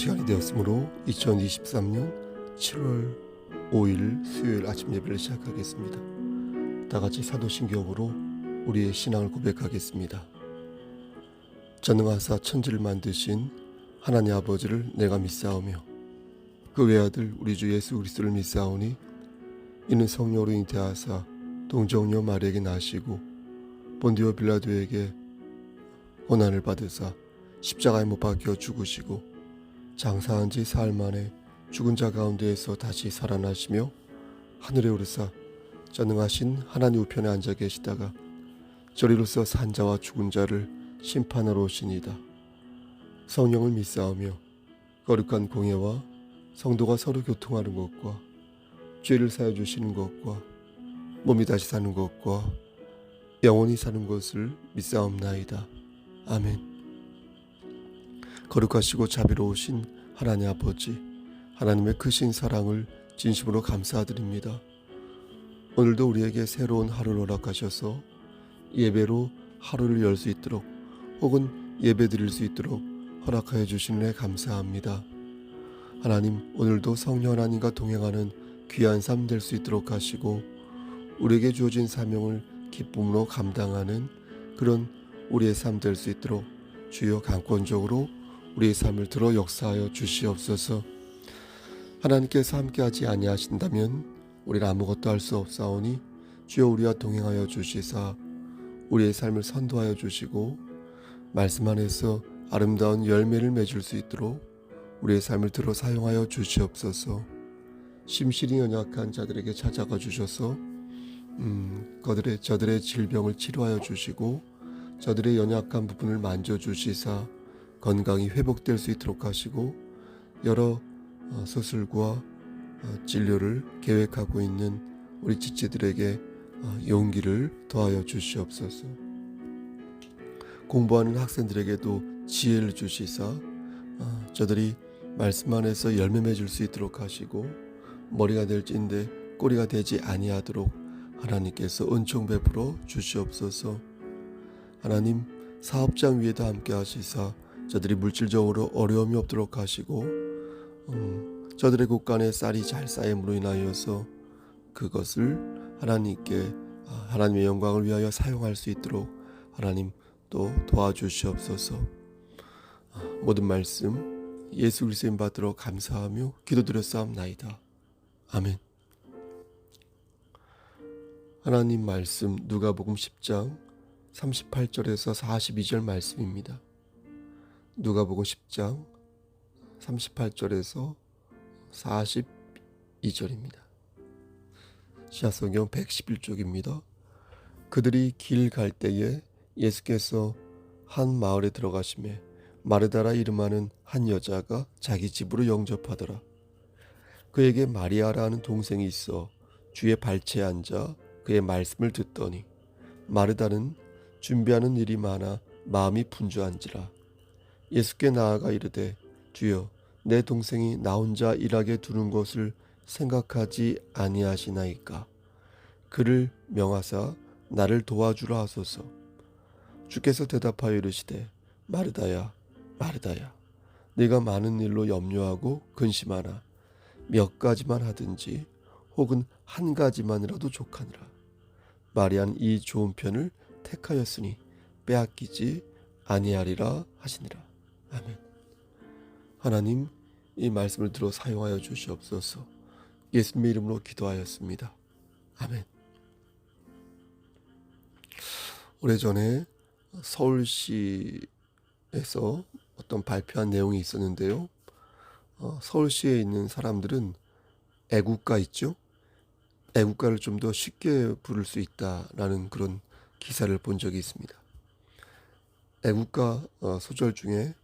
시간이 되었으므로 2023년 7월 5일 수요일 아침 예배를 시작하겠습니다. 다같이 사도신경으로 우리의 신앙을 고백하겠습니다. 전능하사 천지를 만드신 하나님 아버지를 내가 믿사오며 그 외아들 우리 주 예수 그리스도를 믿사오니 이는 성령으로 잉태하사 동정녀 마리아에게 나시고 본디오 빌라도에게 고난을 받으사 십자가에 못 박혀 죽으시고 장사한 지 사흘 만에 죽은 자 가운데에서 다시 살아나시며 하늘에 오르사 전능하신 하나님 우편에 앉아 계시다가 저리로서 산 자와 죽은 자를 심판하러 오시니이다. 성령을 믿사오며 거룩한 공예와 성도가 서로 교통하는 것과 죄를 사해 주시는 것과 몸이 다시 사는 것과 영원히 사는 것을 믿사옵나이다. 아멘. 거룩하시고 자비로우신 하나님 아버지, 하나님의 크신 사랑을 진심으로 감사드립니다. 오늘도 우리에게 새로운 하루를 허락하셔서 예배로 하루를 열 수 있도록 혹은 예배 드릴 수 있도록 허락하여 주신 은혜 감사합니다. 하나님, 오늘도 성령 하나님과 동행하는 귀한 삶 될 수 있도록 하시고 우리에게 주어진 사명을 기쁨으로 감당하는 그런 우리의 삶 될 수 있도록 주여 강권적으로 우리의 삶을 들어 역사하여 주시옵소서. 하나님께서 함께하지 아니하신다면 우리는 아무것도 할 수 없사오니 주여 우리와 동행하여 주시사 우리의 삶을 선도하여 주시고 말씀 안에서 아름다운 열매를 맺을 수 있도록 우리의 삶을 들어 사용하여 주시옵소서. 심신이 연약한 자들에게 찾아가 주셔서 저들의 질병을 치료하여 주시고 저들의 연약한 부분을 만져주시사 건강이 회복될 수 있도록 하시고 여러 수술과 진료를 계획하고 있는 우리 지체들에게 용기를 더하여 주시옵소서. 공부하는 학생들에게도 지혜를 주시사 저들이 말씀 안에서 열매 맺을 수 있도록 하시고 머리가 될진데 꼬리가 되지 아니하도록 하나님께서 은총 베풀어 주시옵소서. 하나님, 사업장 위에도 함께 하시사 저들이 물질적으로 어려움이 없도록 하시고 저들의 곳간에 쌀이 잘 쌓임으로 인하여서 그것을 하나님께 하나님의 영광을 위하여 사용할 수 있도록 하나님 또 도와주시옵소서. 모든 말씀 예수 그리스도인 받들어 감사하며 기도드렸사옵나이다. 아멘. 하나님 말씀 누가복음 10장 38절에서 42절 말씀입니다. 누가복음 10장 38절에서 42절입니다. 시하성경 111쪽입니다. 그들이 길 갈 때에 예수께서 한 마을에 들어가시매 마르다라 이름하는 한 여자가 자기 집으로 영접하더라. 그에게 마리아라 하는 동생이 있어 주의 발치에 앉아 그의 말씀을 듣더니 마르다는 준비하는 일이 많아 마음이 분주한지라. 예수께 나아가 이르되 주여 내 동생이 나 혼자 일하게 두는 것을 생각하지 아니하시나이까. 그를 명하사 나를 도와주라 하소서. 주께서 대답하여 이르시되 마르다야 마르다야 네가 많은 일로 염려하고 근심하나 몇 가지만 하든지 혹은 한 가지만이라도 족하니라. 마리아는 이 좋은 편을 택하였으니 빼앗기지 아니하리라 하시니라. 아멘. 하나님, 이 말씀을 들어 사용하여 주시옵소서. 예수님의 이름으로 기도하였습니다. 아멘. 오래전에 서울시에서 어떤 발표한 내용이 있었는데요. 서울시에 있는 사람들은 애국가 있죠? 애국가를 좀 더 쉽게 부를 수 있다라는 그런 기사를 본 적이 있습니다. 애국가 소절 중에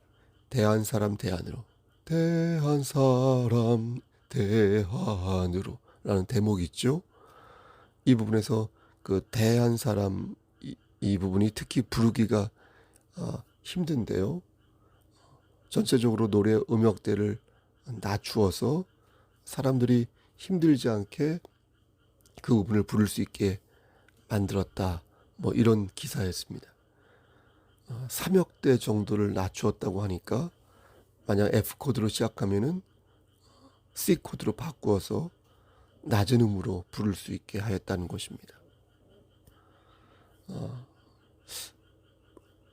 대한 사람 대안으로 대한 사람 대안으로 라는 대목이 있죠. 이 부분에서 그 대한 사람 이 부분이 특히 부르기가 힘든데요. 전체적으로 노래 음역대를 낮추어서 사람들이 힘들지 않게 그 부분을 부를 수 있게 만들었다. 이런 기사였습니다. 3억대 정도를 낮추었다고 하니까 만약 F 코드로 시작하면은 C 코드로 바꾸어서 낮은 음으로 부를 수 있게 하였다는 것입니다.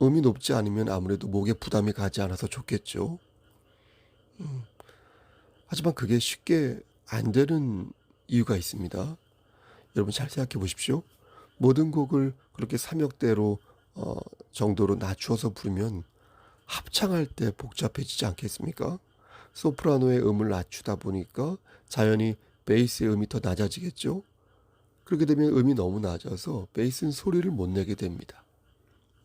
음이 높지 않으면 아무래도 목에 부담이 가지 않아서 좋겠죠. 하지만 그게 쉽게 안 되는 이유가 있습니다. 여러분 잘 생각해 보십시오. 모든 곡을 그렇게 3역대로 정도로 낮추어서 부르면 합창할 때 복잡해지지 않겠습니까? 소프라노의 음을 낮추다 보니까 자연히 베이스의 음이 더 낮아지겠죠? 그렇게 되면 음이 너무 낮아서 베이스는 소리를 못 내게 됩니다.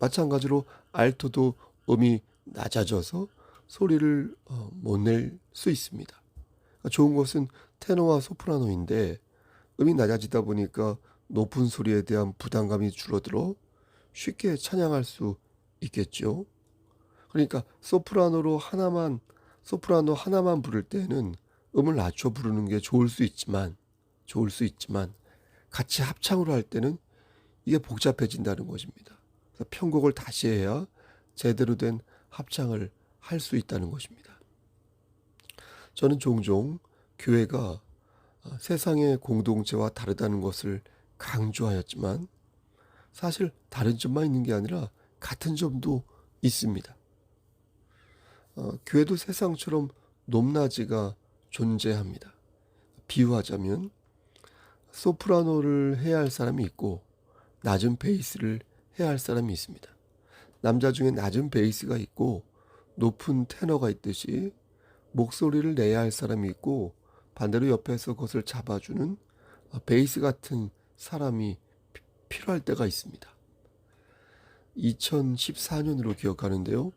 마찬가지로 알토도 음이 낮아져서 소리를 못 낼 수 있습니다. 그러니까 좋은 것은 테너와 소프라노인데 음이 낮아지다 보니까 높은 소리에 대한 부담감이 줄어들어 쉽게 찬양할 수 있겠죠. 그러니까 소프라노 하나만 부를 때는 음을 낮춰 부르는 게 좋을 수 있지만 같이 합창으로 할 때는 이게 복잡해진다는 것입니다. 그래서 편곡을 다시 해야 제대로 된 합창을 할 수 있다는 것입니다. 저는 종종 교회가 세상의 공동체와 다르다는 것을 강조하였지만 사실 다른 점만 있는 게 아니라 같은 점도 있습니다. 교회도 세상처럼 높낮이가 존재합니다. 비유하자면 소프라노를 해야 할 사람이 있고 낮은 베이스를 해야 할 사람이 있습니다. 남자 중에 낮은 베이스가 있고 높은 테너가 있듯이 목소리를 내야 할 사람이 있고 반대로 옆에서 그것을 잡아주는 베이스 같은 사람이 필요할 때가 있습니다. 2014년으로 기억하는데요.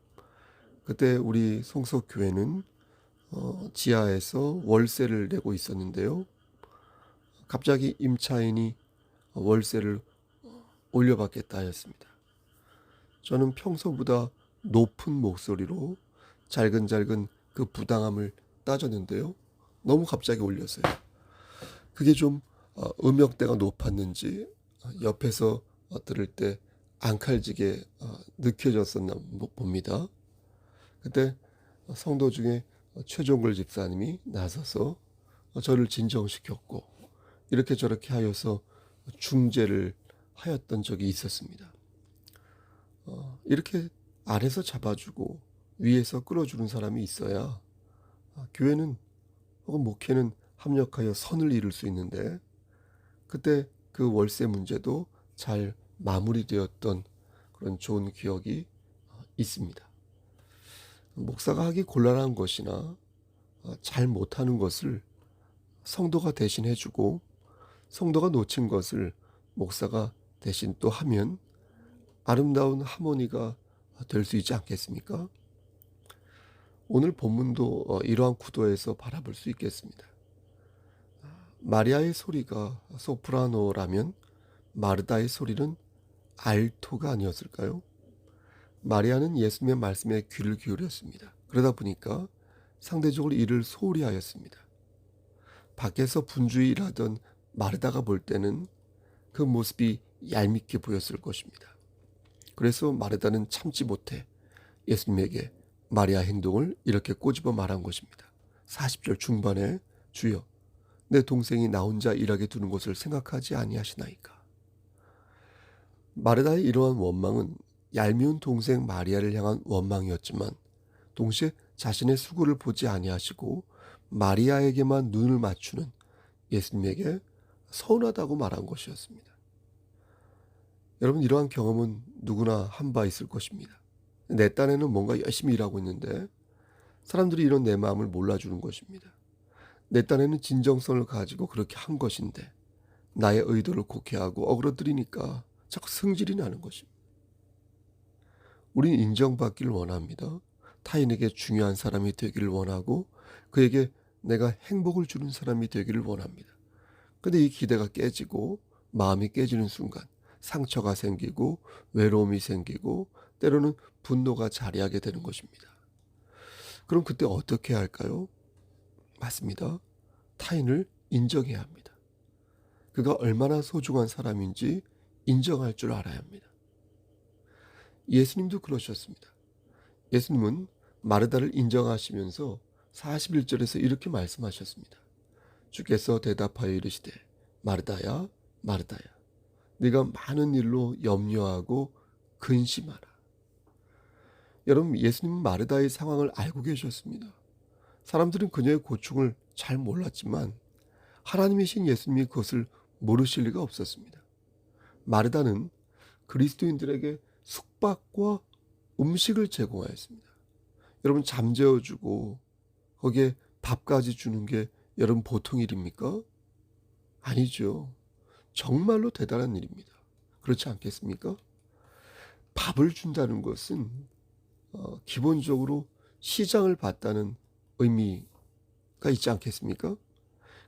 그때 우리 송석교회는 지하에서 월세를 내고 있었는데요. 갑자기 임차인이 월세를 올려받겠다 하였습니다. 저는 평소보다 높은 목소리로 잘근잘근 그 부당함을 따졌는데요. 너무 갑자기 올렸어요. 그게 좀 음역대가 높았는지 옆에서 들을 때 앙칼지게 느껴졌었나 봅니다. 그때 성도 중에 최종글 집사님이 나서서 저를 진정시켰고 이렇게 저렇게 하여서 중재를 하였던 적이 있었습니다. 이렇게 아래서 잡아주고 위에서 끌어주는 사람이 있어야 교회는 혹은 목회는 합력하여 선을 이룰 수 있는데 그때 그 월세 문제도 잘 마무리되었던 그런 좋은 기억이 있습니다. 목사가 하기 곤란한 것이나 잘 못하는 것을 성도가 대신 해주고 성도가 놓친 것을 목사가 대신 또 하면 아름다운 하모니가 될 수 있지 않겠습니까? 오늘 본문도 이러한 구도에서 바라볼 수 있겠습니다. 마리아의 소리가 소프라노라면 마르다의 소리는 알토가 아니었을까요? 마리아는 예수님의 말씀에 귀를 기울였습니다. 그러다 보니까 상대적으로 이를 소홀히 하였습니다. 밖에서 분주히 일하던 마르다가 볼 때는 그 모습이 얄밉게 보였을 것입니다. 그래서 마르다는 참지 못해 예수님에게 마리아 행동을 이렇게 꼬집어 말한 것입니다. 40절 중반에 주여 내 동생이 나 혼자 일하게 두는 것을 생각하지 아니하시나이까. 마르다의 이러한 원망은 얄미운 동생 마리아를 향한 원망이었지만 동시에 자신의 수고를 보지 아니하시고 마리아에게만 눈을 맞추는 예수님에게 서운하다고 말한 것이었습니다. 여러분 이러한 경험은 누구나 한 바 있을 것입니다. 내 딴에는 뭔가 열심히 일하고 있는데 사람들이 이런 내 마음을 몰라주는 것입니다. 내 딴에는 진정성을 가지고 그렇게 한 것인데 나의 의도를 곡해하고 어그러뜨리니까 자꾸 승질이 나는 것입니다. 우린 인정받기를 원합니다. 타인에게 중요한 사람이 되기를 원하고 그에게 내가 행복을 주는 사람이 되기를 원합니다. 근데 이 기대가 깨지고 마음이 깨지는 순간 상처가 생기고 외로움이 생기고 때로는 분노가 자리하게 되는 것입니다. 그럼 그때 어떻게 해야 할까요? 맞습니다. 타인을 인정해야 합니다. 그가 얼마나 소중한 사람인지 인정할 줄 알아야 합니다. 예수님도 그러셨습니다. 예수님은 마르다를 인정하시면서 41절에서 이렇게 말씀하셨습니다. 주께서 대답하여 이르시되 마르다야 마르다야 네가 많은 일로 염려하고 근심하라. 여러분, 예수님은 마르다의 상황을 알고 계셨습니다. 사람들은 그녀의 고충을 잘 몰랐지만 하나님이신 예수님이 그것을 모르실 리가 없었습니다. 마르다는 그리스도인들에게 숙박과 음식을 제공하였습니다. 여러분, 잠재워주고 거기에 밥까지 주는 게 여러분 보통 일입니까? 아니죠. 정말로 대단한 일입니다. 그렇지 않겠습니까? 밥을 준다는 것은 기본적으로 시장을 봤다는 의미가 있지 않겠습니까?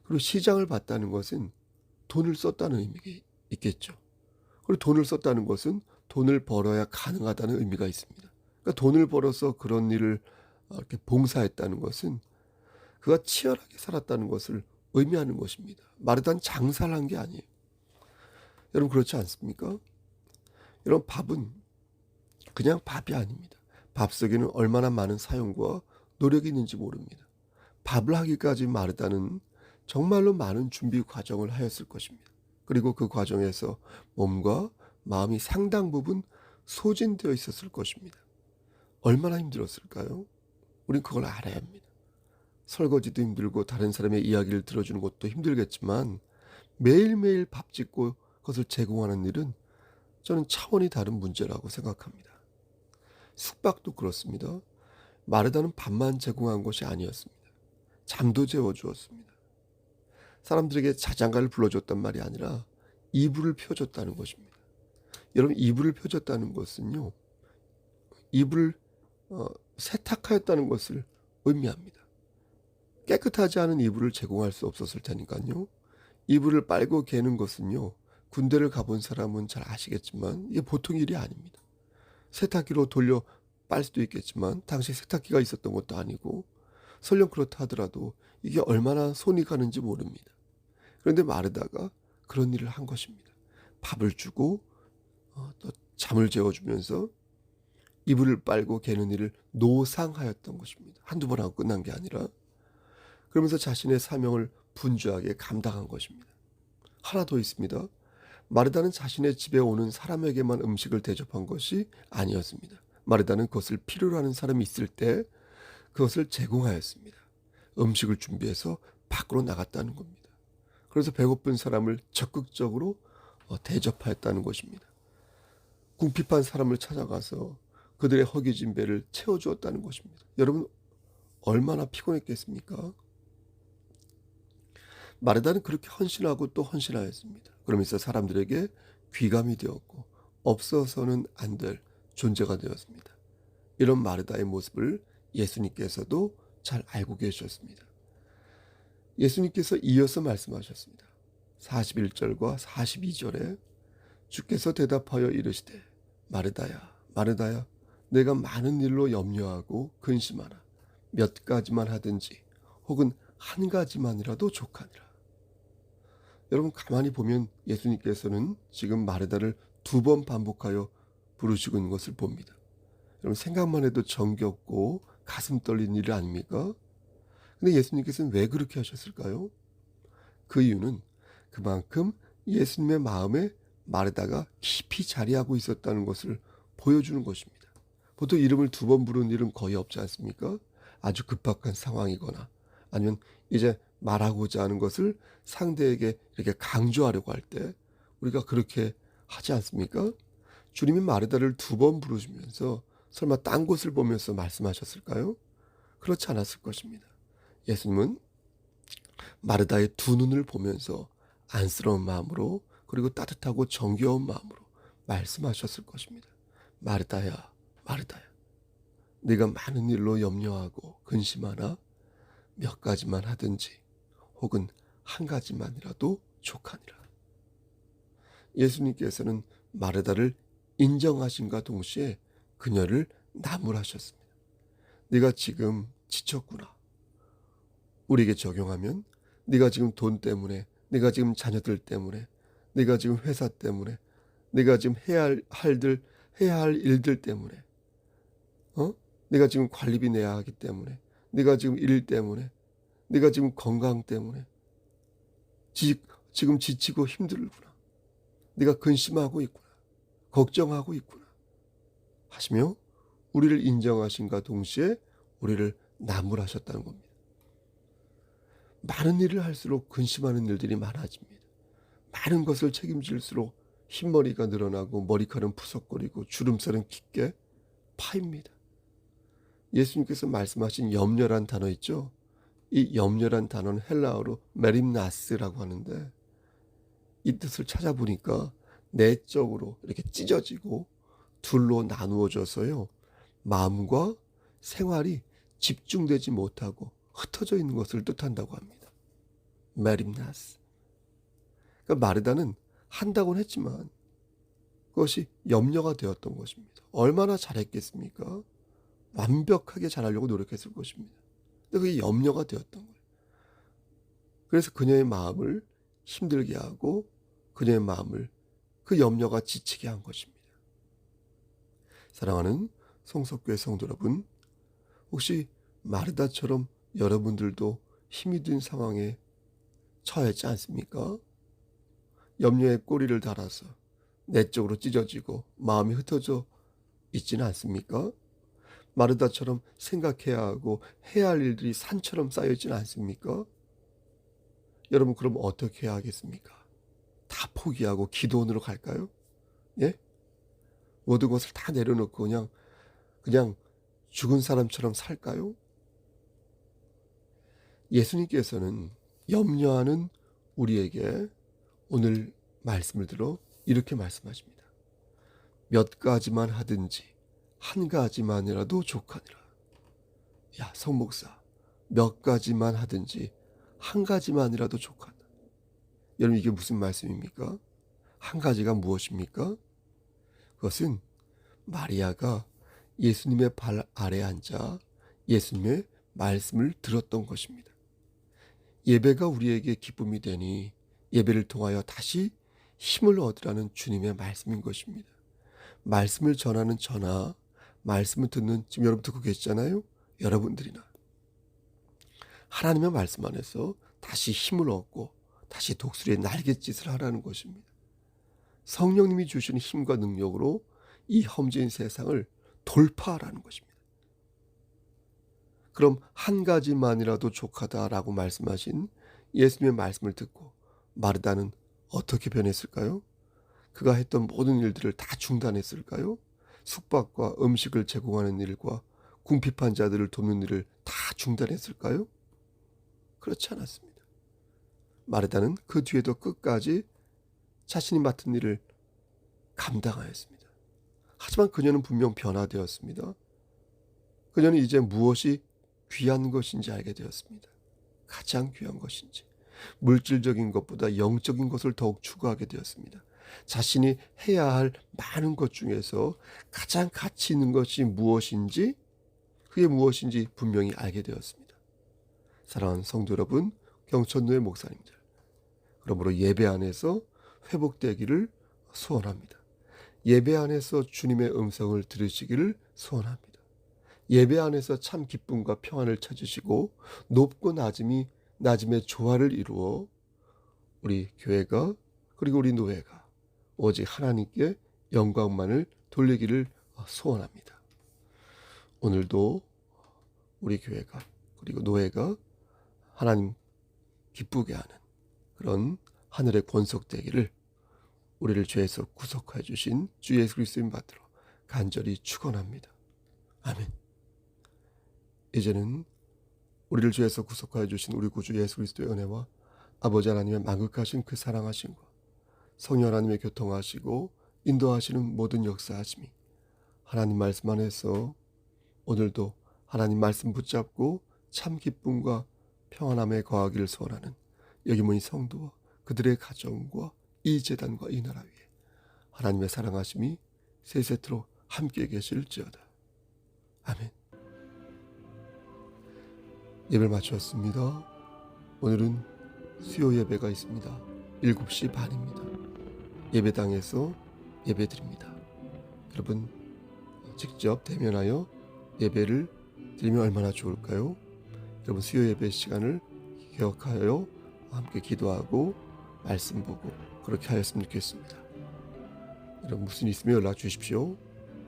그리고 시장을 봤다는 것은 돈을 썼다는 의미가 있겠죠. 그리고 돈을 썼다는 것은 돈을 벌어야 가능하다는 의미가 있습니다. 그러니까 돈을 벌어서 그런 일을 이렇게 봉사했다는 것은 그가 치열하게 살았다는 것을 의미하는 것입니다. 마르다는 장사를 한 게 아니에요. 여러분, 그렇지 않습니까? 여러분, 밥은 그냥 밥이 아닙니다. 밥 속에는 얼마나 많은 사용과 노력이 있는지 모릅니다. 밥을 하기까지 마르다는 정말로 많은 준비 과정을 하였을 것입니다. 그리고 그 과정에서 몸과 마음이 상당 부분 소진되어 있었을 것입니다. 얼마나 힘들었을까요? 우린 그걸 알아야 합니다. 설거지도 힘들고 다른 사람의 이야기를 들어주는 것도 힘들겠지만 매일매일 밥 짓고 그것을 제공하는 일은 저는 차원이 다른 문제라고 생각합니다. 숙박도 그렇습니다. 마르다는 밥만 제공한 것이 아니었습니다. 잠도 재워주었습니다. 사람들에게 자장가를 불러줬단 말이 아니라 이불을 펴줬다는 것입니다. 여러분, 이불을 펴줬다는 것은요, 이불을 세탁하였다는 것을 의미합니다. 깨끗하지 않은 이불을 제공할 수 없었을 테니까요. 이불을 빨고 개는 것은요, 군대를 가본 사람은 잘 아시겠지만 이게 보통 일이 아닙니다. 세탁기로 돌려 빨 수도 있겠지만 당시 세탁기가 있었던 것도 아니고 설령 그렇다 하더라도 이게 얼마나 손이 가는지 모릅니다. 그런데 마르다가 그런 일을 한 것입니다. 밥을 주고 또 잠을 재워주면서 이불을 빨고 개는 일을 노상하였던 것입니다. 한두 번 하고 끝난 게 아니라 그러면서 자신의 사명을 분주하게 감당한 것입니다. 하나 더 있습니다. 마르다는 자신의 집에 오는 사람에게만 음식을 대접한 것이 아니었습니다. 마르다는 그것을 필요로 하는 사람이 있을 때 그것을 제공하였습니다. 음식을 준비해서 밖으로 나갔다는 겁니다. 그래서 배고픈 사람을 적극적으로 대접하였다는 것입니다. 궁핍한 사람을 찾아가서 그들의 허기진 배를 채워주었다는 것입니다. 여러분, 얼마나 피곤했겠습니까? 마르다는 그렇게 헌신하고 또 헌신하였습니다. 그러면서 사람들에게 귀감이 되었고 없어서는 안 될 존재가 되었습니다. 이런 마르다의 모습을 예수님께서도 잘 알고 계셨습니다. 예수님께서 이어서 말씀하셨습니다. 41절과 42절에 주께서 대답하여 이르시되 마르다야 마르다야 내가 많은 일로 염려하고 근심하나 몇 가지만 하든지 혹은 한 가지만이라도 족하니라. 여러분, 가만히 보면 예수님께서는 지금 마르다를 2번 반복하여 부르시고 있는 것을 봅니다. 여러분, 생각만 해도 정겹고 가슴 떨리는 일 아닙니까? 근데 예수님께서는 왜 그렇게 하셨을까요? 그 이유는 그만큼 예수님의 마음에 마르다가 깊이 자리하고 있었다는 것을 보여주는 것입니다. 보통 이름을 2번 부르는 일은 거의 없지 않습니까? 아주 급박한 상황이거나 아니면 이제 말하고자 하는 것을 상대에게 이렇게 강조하려고 할 때 우리가 그렇게 하지 않습니까? 주님이 마르다를 2번 부르시면서 설마 딴 곳을 보면서 말씀하셨을까요? 그렇지 않았을 것입니다. 예수님은 마르다의 2눈을 보면서 안쓰러운 마음으로 그리고 따뜻하고 정겨운 마음으로 말씀하셨을 것입니다. 마르다야 마르다야 네가 많은 일로 염려하고 근심하나 몇 가지만 하든지 혹은 한 가지만이라도 족하니라. 예수님께서는 마르다를 인정하심과 동시에 그녀를 나무라셨습니다. 네가 지금 지쳤구나. 우리에게 적용하면 네가 지금 돈 때문에, 네가 지금 자녀들 때문에, 네가 지금 회사 때문에, 네가 지금 해야 할 일들 때문에 내가 지금 관리비 내야 하기 때문에, 내가 지금 일 때문에, 내가 지금 건강 때문에 지금 지치고 힘들구나. 내가 근심하고 있구나. 걱정하고 있구나. 하시며 우리를 인정하신과 동시에 우리를 나무라셨다는 겁니다. 많은 일을 할수록 근심하는 일들이 많아집니다. 많은 것을 책임질수록 흰머리가 늘어나고 머리카락은 푸석거리고 주름살은 깊게 파입니다. 예수님께서 말씀하신 염려란 단어 있죠? 이 염려란 단어는 헬라어로 메림나스라고 하는데, 이 뜻을 찾아보니까 내적으로 이렇게 찢어지고 둘로 나누어져서요, 마음과 생활이 집중되지 못하고 흩어져 있는 것을 뜻한다고 합니다. 메림나스. 그러니까 마르다는 한다고는 했지만 그것이 염려가 되었던 것입니다. 얼마나 잘했겠습니까? 완벽하게 잘하려고 노력했을 것입니다. 근데 그게 염려가 되었던 거예요. 그래서 그녀의 마음을 힘들게 하고 그녀의 마음을 그 염려가 지치게 한 것입니다. 사랑하는 성석교회 성도 여러분, 혹시 마르다처럼 여러분들도 힘이 든 상황에 처했지 않습니까? 염려에 꼬리를 달아서 내적으로 찢어지고 마음이 흩어져 있지는 않습니까? 마르다처럼 생각해야 하고 해야 할 일들이 산처럼 쌓여있지는 않습니까? 여러분, 그럼 어떻게 해야 하겠습니까? 다 포기하고 기도원으로 갈까요? 예? 모든 것을 다 내려놓고 그냥 죽은 사람처럼 살까요? 예수님께서는 염려하는 우리에게 오늘 말씀을 들어 이렇게 말씀하십니다. 몇 가지만 하든지 한 가지만이라도 족하니라. 야, 성목사, 몇 가지만 하든지 한 가지만이라도 족하다. 여러분, 이게 무슨 말씀입니까? 한 가지가 무엇입니까? 그것은 마리아가 예수님의 발 아래 앉아 예수님의 말씀을 들었던 것입니다. 예배가 우리에게 기쁨이 되니 예배를 통하여 다시 힘을 얻으라는 주님의 말씀인 것입니다. 말씀을 전하는 저나 말씀을 듣는, 지금 여러분 듣고 계시잖아요. 여러분들이나 하나님의 말씀 안에서 다시 힘을 얻고 다시 독수리의 날갯짓을 하라는 것입니다. 성령님이 주시는 힘과 능력으로 이 험지인 세상을 돌파하라는 것입니다. 그럼 한 가지만이라도 족하다라고 말씀하신 예수님의 말씀을 듣고 마르다는 어떻게 변했을까요? 그가 했던 모든 일들을 다 중단했을까요? 숙박과 음식을 제공하는 일과 궁핍한 자들을 돕는 일을 다 중단했을까요? 그렇지 않았습니다. 마르다는 그 뒤에도 끝까지 자신이 맡은 일을 감당하였습니다. 하지만 그녀는 분명 변화되었습니다. 그녀는 이제 무엇이 귀한 것인지 알게 되었습니다. 가장 귀한 것인지, 물질적인 것보다 영적인 것을 더욱 추구하게 되었습니다. 자신이 해야 할 많은 것 중에서 가장 가치 있는 것이 무엇인지, 그게 무엇인지 분명히 알게 되었습니다. 사랑하는 성도 여러분, 경천노예 목사님들, 그러므로 예배 안에서 회복되기를 소원합니다. 예배 안에서 주님의 음성을 들으시기를 소원합니다. 예배 안에서 참 기쁨과 평안을 찾으시고 높고 낮음의 조화를 이루어 우리 교회가, 그리고 우리 노예가 오직 하나님께 영광만을 돌리기를 소원합니다. 오늘도 우리 교회가, 그리고 노예가 하나님 기쁘게 하는 그런 하늘의 권속되기를 우리를 죄에서 구속하여 주신 주 예수 그리스도인 받들어 간절히 축원합니다. 아멘. 이제는 우리를 죄에서 구속하여 주신 우리 구주 예수 그리스도의 은혜와 아버지 하나님의 만극하신 그 사랑하심과 성령 하나님의 교통하시고 인도하시는 모든 역사하심이 하나님 말씀 안에서 오늘도 하나님 말씀 붙잡고 참 기쁨과 평안함에 거하기를 소원하는 여기 모인 성도와 그들의 가정과 이 제단과 이 나라 위에 하나님의 사랑하심이 세세토록 함께 계실지어다. 아멘. 예배를 마쳤습니다. 오늘은 수요 예배가 있습니다. 7시 반입니다. 예배당에서 예배드립니다. 여러분 직접 대면하여 예배를 드리면 얼마나 좋을까요? 여러분 수요 예배 시간을 기억하여 함께 기도하고 말씀 보고 그렇게 하였으면 좋겠습니다. 여러분 무슨 일 있으면 연락 주십시오.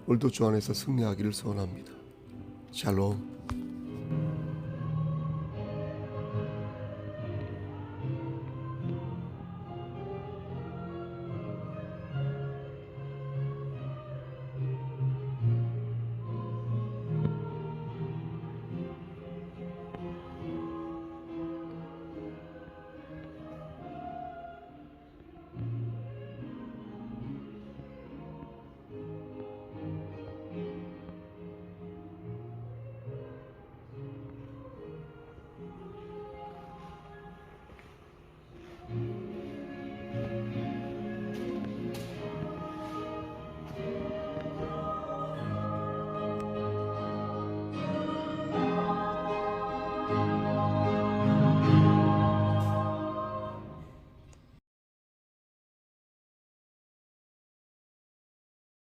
오늘도 주 안에서 승리하기를 소원합니다. 샬롬.